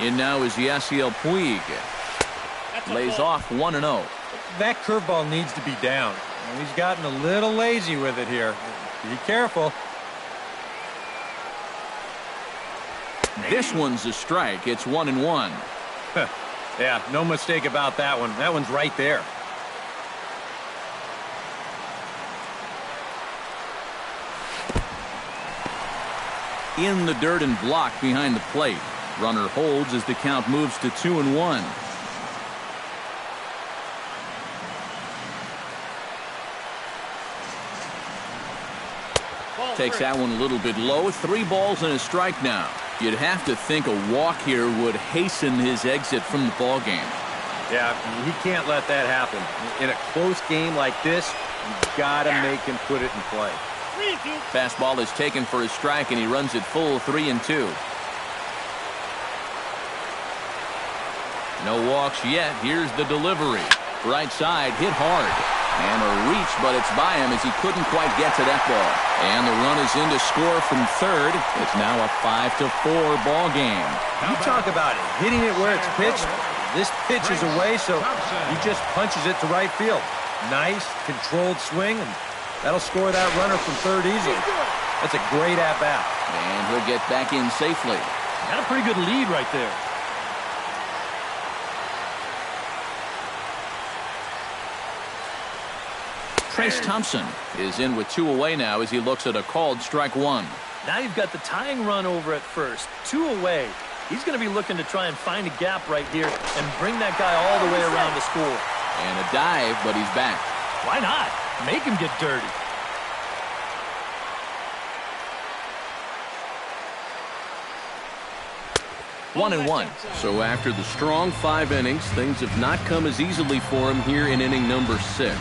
In now is Yasiel Puig. Lays off 1-0. That curveball needs to be down. He's gotten a little lazy with it here. Be careful. This one's a strike. It's 1-1. Yeah, no mistake about that one. That one's right there. In the dirt and blocked behind the plate. Runner holds as the count moves to 2-1. Takes that one a little bit low. 3 balls and a strike now. You'd have to think a walk here would hasten his exit from the ball game. Yeah, he can't let that happen. In a close game like this, you've got to make him put it in play. Fastball is taken for a strike, and he runs it full 3-2. No walks yet. Here's the delivery. Right side, hit hard. And a reach, but it's by him as he couldn't quite get to that ball. And the run is in to score from third. It's now a 5-4 ball game. You talk about it, hitting it where it's pitched. This pitch is away, so he just punches it to right field. Nice, controlled swing, and that'll score that runner from third easily. That's a great at-bat. And he'll get back in safely. Got a pretty good lead right there. Trace Thompson is in with 2 away now as he looks at a called strike 1. Now you've got the tying run over at first. 2 away. He's going to be looking to try and find a gap right here and bring that guy all the way around to score. And a dive, but he's back. Why not? Make him get dirty. One and one. So after the strong 5 innings, things have not come as easily for him here in inning number 6.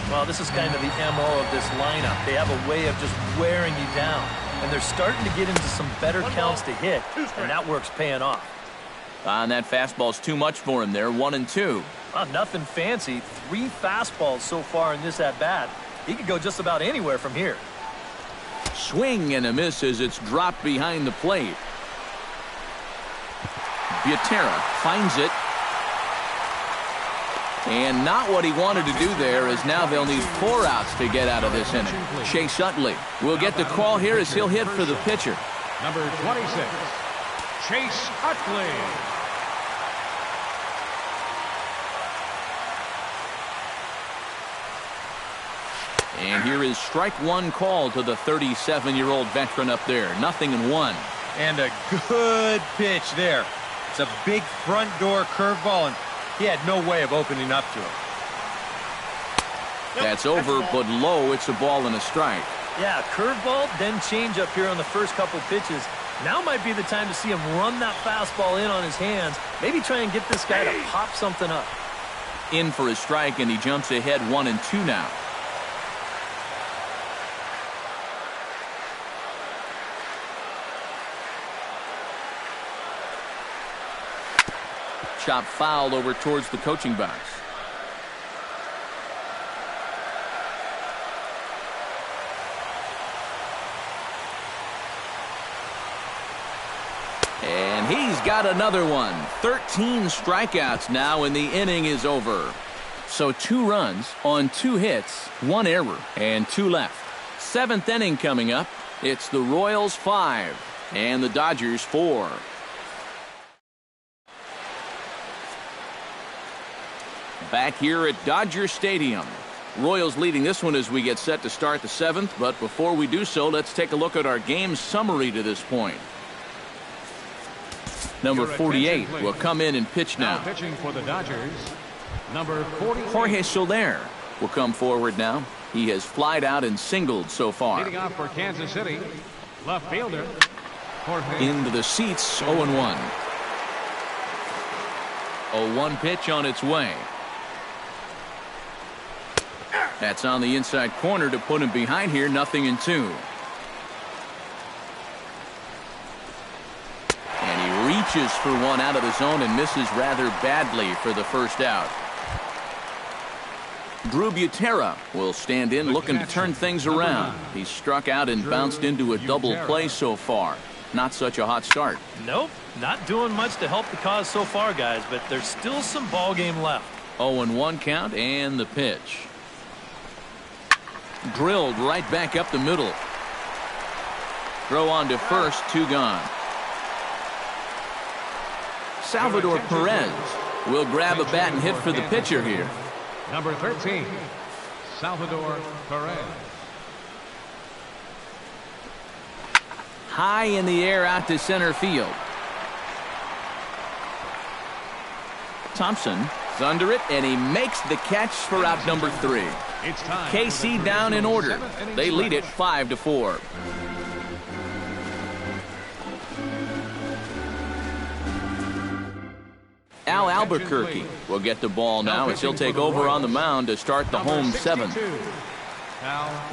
Well, this is kind of the MO of this lineup. They have a way of just wearing you down. And they're starting to get into some better counts to hit, and that work's paying off. And that fastball's too much for him there, 1-2. Well, nothing fancy. 3 fastballs so far in this at-bat. He could go just about anywhere from here. Swing and a miss as it's dropped behind the plate. Butera finds it. And not what he wanted to do there, as now they'll need 4 outs to get out of this inning. Chase Utley will get the call here as he'll hit for the pitcher. Number 26, Chase Utley. And here is strike 1 call to the 37-year-old veteran up there. 0-1. And a good pitch there. It's a big front door curveball, and he had no way of opening up to it. That's over, but low. It's a ball and a strike. Yeah, curveball, then changeup here on the first couple pitches. Now might be the time to see him run that fastball in on his hands. Maybe try and get this guy to pop something up. In for a strike, and he jumps ahead 1-2 now. Chop foul over towards the coaching box. And he's got another one. 13 strikeouts now, and the inning is over. So 2 runs on 2 hits, 1 error, and 2 left. 7th inning coming up. It's the Royals 5 and the Dodgers 4. Back here at Dodger Stadium. Royals leading this one as we get set to start the 7th, but before we do so, let's take a look at our game summary to this point. Number 48 will come in and pitch now. Pitching for the Dodgers, number 40. Jorge Soler will come forward now. He has flied out and singled so far. Leading off for Kansas City, left fielder, Jorge. Into the seats, 0-1. A 1 pitch on its way. That's on the inside corner to put him behind here, 0-2. And he reaches for one out of the zone and misses rather badly for the first out. Drew Butera will stand in looking to turn things around. He's struck out and bounced into a double play so far. Not such a hot start. Nope, not doing much to help the cause so far, guys, but there's still some ball game left. 0-1 count and the pitch. Drilled right back up the middle. Throw on to first, 2 gone. Salvador Perez will grab a bat and hit for the pitcher here. Number 13, Salvador Perez. High in the air out to center field. Thompson is under it, and he makes the catch for out number 3. KC down in order. They lead it 5-4. Al Albuquerque will get the ball now as he'll take over on the mound to start the home 7th.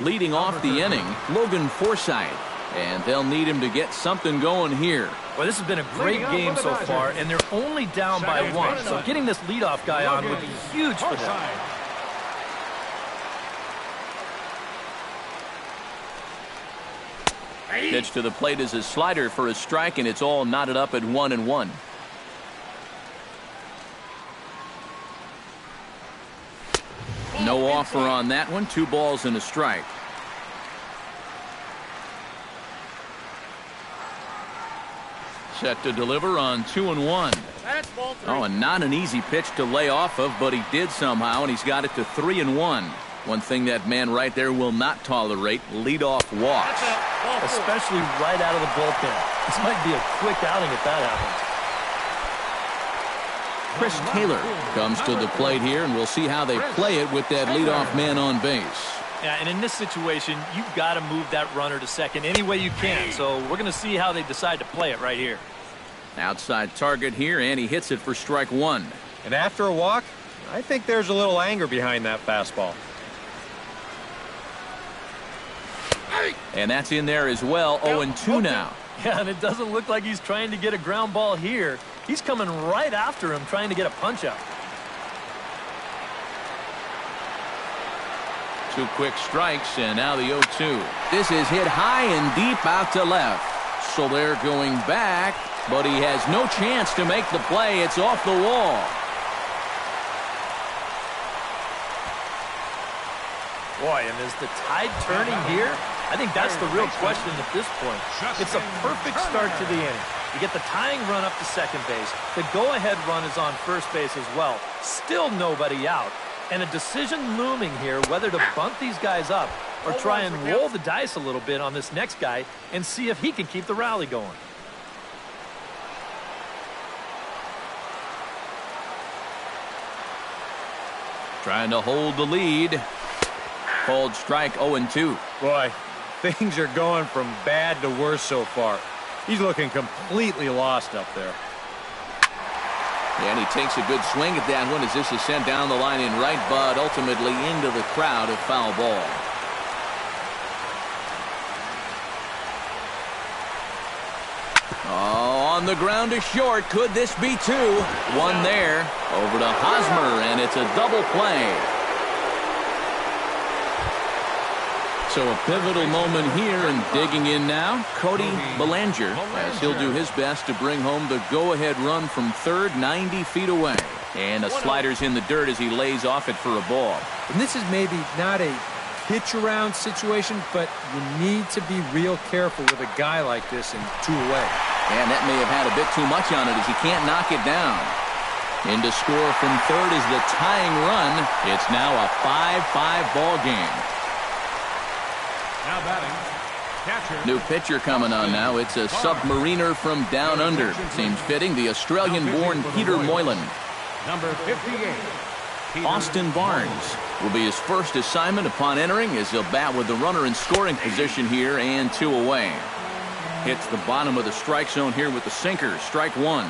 Leading off the inning, Logan Forsythe, and they'll need him to get something going here. Well, this has been a great game so far, and they're only down by 1, so getting this leadoff guy on would be huge for them. Pitch to the plate is a slider for a strike, and it's all knotted up at 1-1. No offer on that one. 2 balls and a strike. Set to deliver on 2-1. Oh, and not an easy pitch to lay off of, but he did somehow, and he's got it to 3-1. One thing that man right there will not tolerate, leadoff walks. Especially right out of the bullpen. This might be a quick outing if that happens. Chris Taylor comes to the plate here, and we'll see how they play it with that leadoff man on base. Yeah, and in this situation, you've got to move that runner to second any way you can. So we're going to see how they decide to play it right here. Outside target here, and he hits it for strike 1. And after a walk, I think there's a little anger behind that fastball. And that's in there as well. 0-2 now. Yeah, and it doesn't look like he's trying to get a ground ball here. He's coming right after him, trying to get a punch out. 2 quick strikes, and now the 0-2. This is hit high and deep out to left. So they're going back, but he has no chance to make the play. It's off the wall. Boy, and is the tide turning here? I think that's the real question at this point. It's a perfect start to the inning. You get the tying run up to second base. The go-ahead run is on first base as well. Still nobody out. And a decision looming here whether to bunt these guys up or try and roll the dice a little bit on this next guy and see if he can keep the rally going. Trying to hold the lead. Called strike 0-2. Boy, things are going from bad to worse so far. He's looking completely lost up there. And he takes a good swing at that one as this is sent down the line in right, but ultimately into the crowd, a foul ball. Oh, on the ground to short. Could this be 2? 1 there. Over to Hosmer, and it's a double play. So a pivotal moment here, and digging in now, Cody Bellinger, as he'll do his best to bring home the go-ahead run from third, 90 feet away. And a slider's in the dirt as he lays off it for a ball. And this is maybe not a pitch-around situation, but you need to be real careful with a guy like this in 2 away. And that may have had a bit too much on it as he can't knock it down. In to score from third is the tying run. It's now a 5-5 ball game. Now batting, catcher. New pitcher coming on now. It's a submariner from down under. Seems fitting. The Australian-born Peter Moylan. Number 58. Austin Barnes will be his first assignment upon entering as he'll bat with the runner in scoring position here and 2 away. Hits the bottom of the strike zone here with the sinker. Strike 1.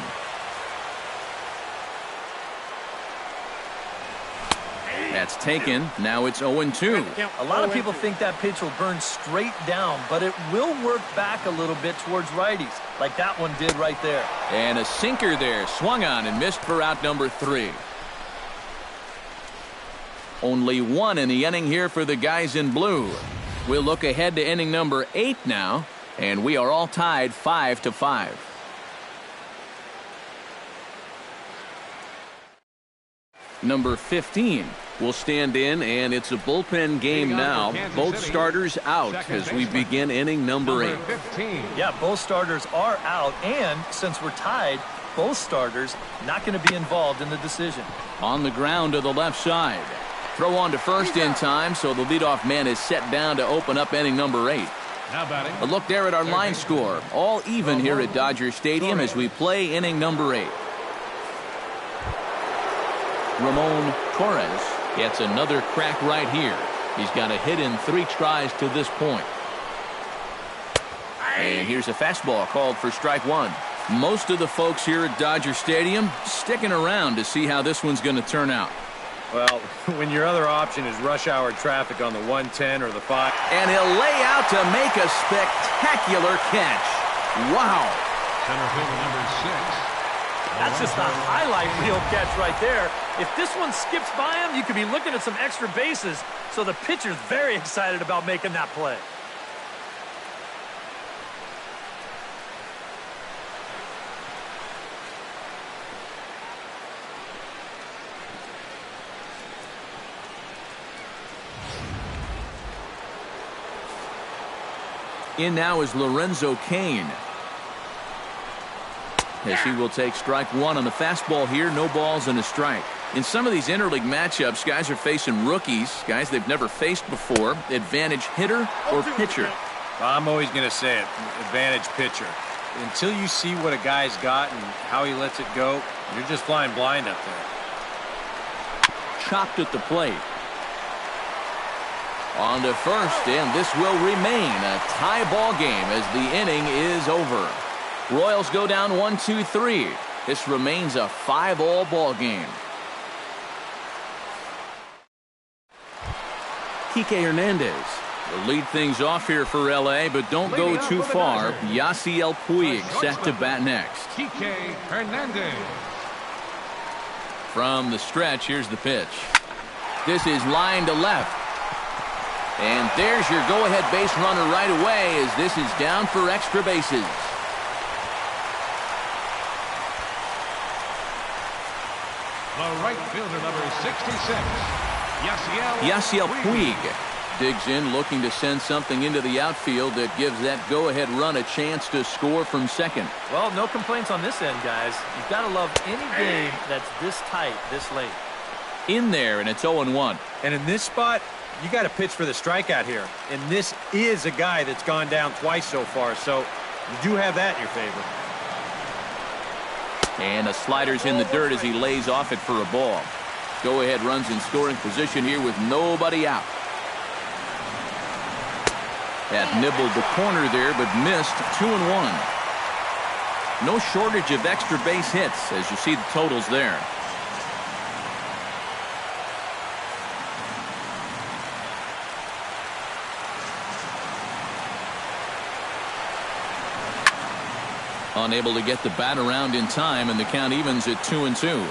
That's taken. Now it's 0-2. A lot of people think that pitch will burn straight down, but it will work back a little bit towards righties, like that one did right there. And a sinker there. Swung on and missed for out number 3. Only 1 in the inning here for the guys in blue. We'll look ahead to inning number 8 now, and we are all tied 5-5. Number 15 will stand in, and it's a bullpen game now. Both starters out as we begin inning number 8. Yeah, both starters are out, and since we're tied, both starters not going to be involved in the decision. On the ground to the left side. Throw on to first in time, so the leadoff man is set down to open up inning number 8. A look there at our line score. All even here at Dodger Stadium as we play inning number 8. Ramon Torres gets another crack right here. He's got a hit in 3 tries to this point. And here's a fastball called for strike 1. Most of the folks here at Dodger Stadium sticking around to see how this one's going to turn out. Well, when your other option is rush hour traffic on the 110 or the 5. And he'll lay out to make a spectacular catch. Wow. Center fielder number 6. That's just a highlight reel catch right there. If this one skips by him, you could be looking at some extra bases. So the pitcher's very excited about making that play. In now is Lorenzo Cain, as he will take strike 1 on the fastball here. No balls and a strike. In some of these interleague matchups, guys are facing rookies, guys they've never faced before. Advantage hitter or pitcher? I'm always going to say it, advantage pitcher. Until you see what a guy's got and how he lets it go, you're just flying blind up there. Chopped at the plate. On to first, and this will remain a tie ball game as the inning is over. Royals go down 1-2-3. This remains a 5-all ball game. Kike Hernandez will lead things off here for LA, but don't go too far. Yasiel Puig set to bat next. Kike Hernandez. From the stretch, here's the pitch. This is line to left. And there's your go-ahead base runner right away as this is down for extra bases. The right fielder number 66. Yasiel Puig digs in, looking to send something into the outfield that gives that go-ahead run a chance to score from second. Well, no complaints on this end, guys. You've got to love any game that's this tight, this late. In there, and it's 0-1. And in this spot, you got to pitch for the strikeout here. And this is a guy that's gone down twice so far, so you do have that in your favor. And a slider's in the dirt as he lays off it for a ball. Go-ahead runs in scoring position here with nobody out. That nibbled the corner there, but missed. 2-1. No shortage of extra base hits as you see the totals there. Unable to get the bat around in time, and the count evens at 2-2.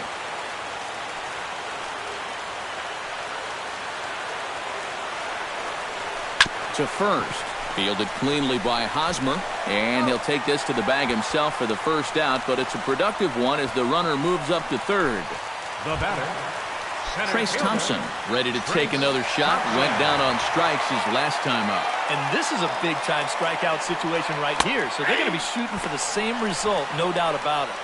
To first. Fielded cleanly by Hosmer, and he'll take this to the bag himself for the first out, but it's a productive one as the runner moves up to third. The batter, Trace Thompson, ready to take another shot. Went down on strikes his last time up. And this is a big-time strikeout situation right here, so they're going to be shooting for the same result, no doubt about it.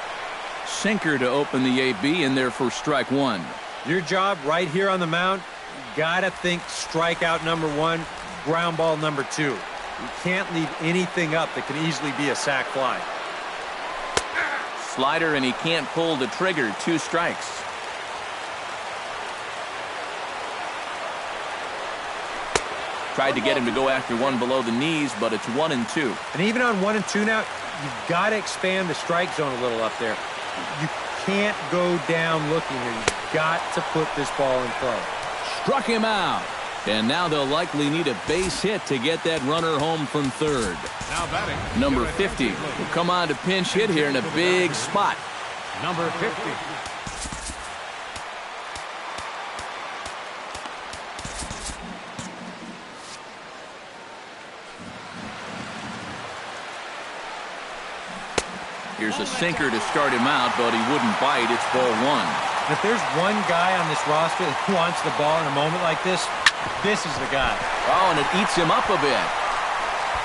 Sinker to open the AB in there for strike 1. Your job right here on the mound, you got to think strikeout number 1, ground ball number 2. You can't leave anything up that can easily be a sac fly. Slider, and he can't pull the trigger. 2 strikes. Tried to get him to go after one below the knees, but it's 1-2. And even on 1-2 now, you've got to expand the strike zone a little up there. You can't go down looking here. You've got to put this ball in play. Struck him out. And now they'll likely need a base hit to get that runner home from third. Now batting. Number 50 will come on to pinch hit here in a big spot. Number 50. Here's a sinker to start him out, but he wouldn't bite. It's ball one. If there's one guy on this roster that wants the ball in a moment like this is the guy. Oh, and it eats him up a bit.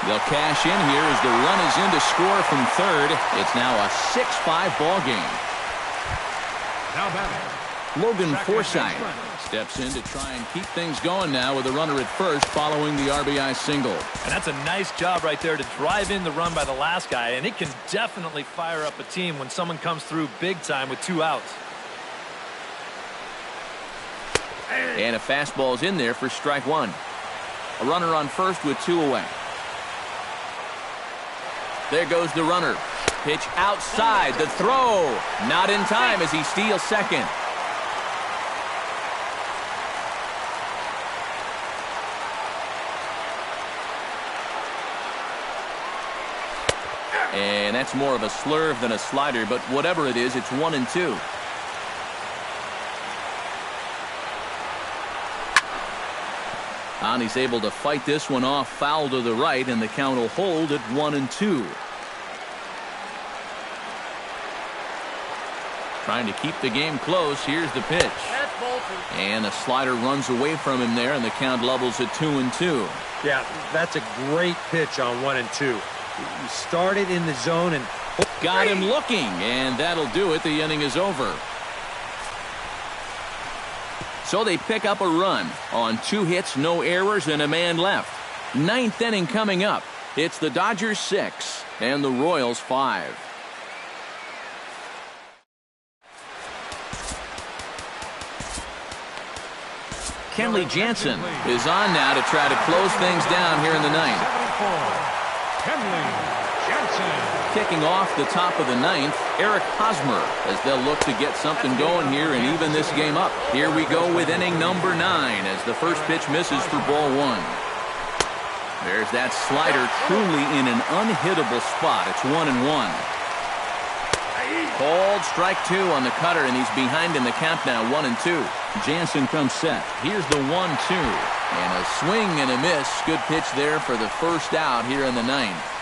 They'll cash in here as the run is in to score from third. It's now a 6-5 ball game. Now batting. Logan Forsythe steps in to try and keep things going now with a runner at first following the RBI single. And that's a nice job right there to drive in the run by the last guy, and it can definitely fire up a team when someone comes through big time with 2 outs. And a fastball's in there for strike one. A runner on first with 2 away. There goes the runner. Pitch outside. The throw. Not in time as he steals second. And that's more of a slurve than a slider, but whatever it is, it's 1-2. And he's able to fight this one off, foul to the right, and the count will hold at 1-2. Trying to keep the game close. Here's the pitch. And a slider runs away from him there, and the count levels at 2-2. Yeah, that's a great pitch on 1-2. He started in the zone and got him looking, and that'll do it. The inning is over. So they pick up a run on 2 hits, no errors, and a man left. 9th inning coming up. It's the Dodgers 6 and the Royals 5. Kenley Jansen is on now to try to close things down here in the 9th. Kenley Jansen. Kicking off the top of the 9th, Eric Hosmer, as they'll look to get something going here and even this game up. Here we go with inning number 9 as the first pitch misses for ball 1. There's that slider truly in an unhittable spot. It's 1-1. Called strike 2 on the cutter, and he's behind in the count now, 1-2. Jansen comes set. Here's the 1-2. And a swing and a miss. Good pitch there for the first out here in the 9th.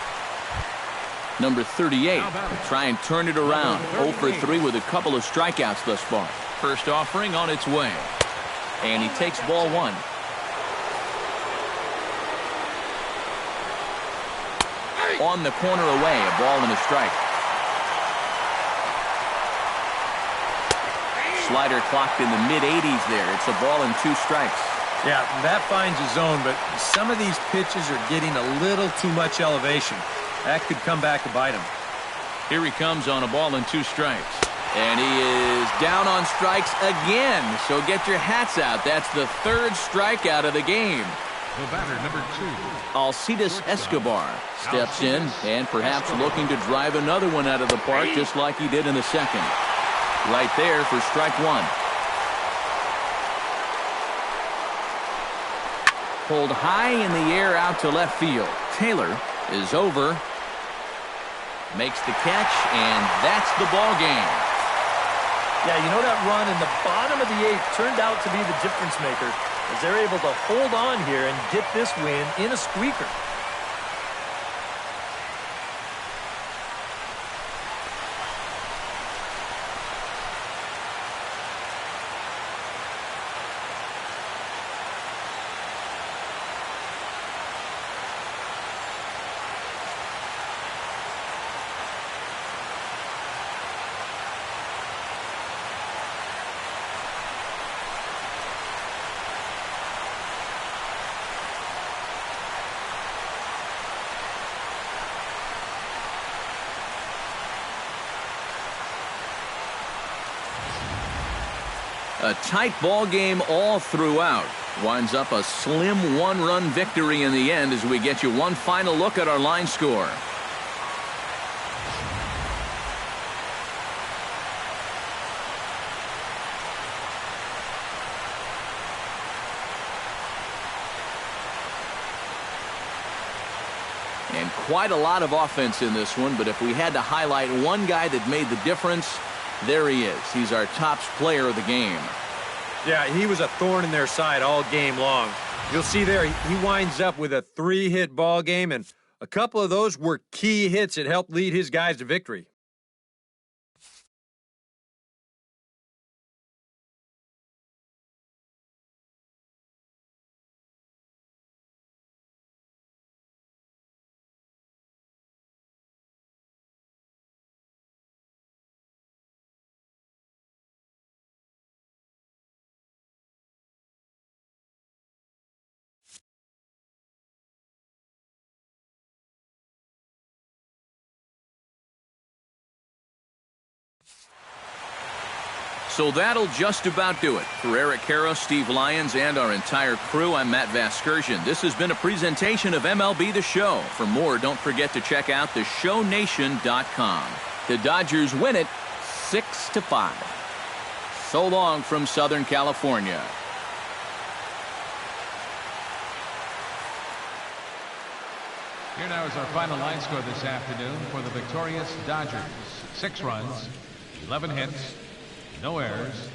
Number 38 try and turn it around. 0 for 3 with a couple of strikeouts thus far. First offering on its way. And he takes ball 1. On the corner away, a ball and a strike. Slider clocked in the mid-80s there. It's a ball and 2 strikes. yeah, that finds a zone, but some of these pitches are getting a little too much elevation. That could come back to bite him. Here he comes on a ball and 2 strikes. And he is down on strikes again. So get your hats out. That's the 3rd strikeout of the game. The batter, number 2. Alcides Escobar steps in and perhaps looking to drive another one out of the park just like he did in the 2nd. Right there for strike 1. Pulled high in the air out to left field. Taylor is over. Makes the catch, and that's the ball game. Yeah, you know that run in the bottom of the 8th turned out to be the difference maker as they're able to hold on here and get this win in a squeaker. A tight ball game all throughout. Winds up a slim 1-run victory in the end as we get you one final look at our line score. And quite a lot of offense in this one, but if we had to highlight one guy that made the difference, there he is. He's our top player of the game. Yeah, he was a thorn in their side all game long. You'll see there, he winds up with a 3-hit ball game, and a couple of those were key hits that helped lead his guys to victory. So that'll just about do it. For Eric Karros, Steve Lyons, and our entire crew, I'm Matt Vasgersian. This has been a presentation of MLB The Show. For more, don't forget to check out theshownation.com. The Dodgers win it 6-5. So long from Southern California. Here now is our final line score this afternoon for the victorious Dodgers. 6 runs, 11 hits, no errors.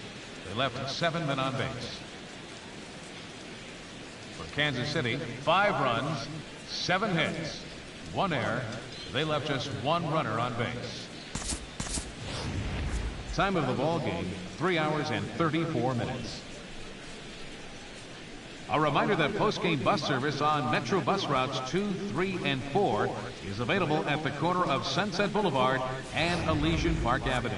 They left 7 men on base. For Kansas City, 5 runs, 7 hits, 1 error. They left just 1 runner on base. Time of the ball game, 3 hours and 34 minutes. A reminder that post-game bus service on Metro bus routes 2, 3, and 4 is available at the corner of Sunset Boulevard and Elysian Park Avenue.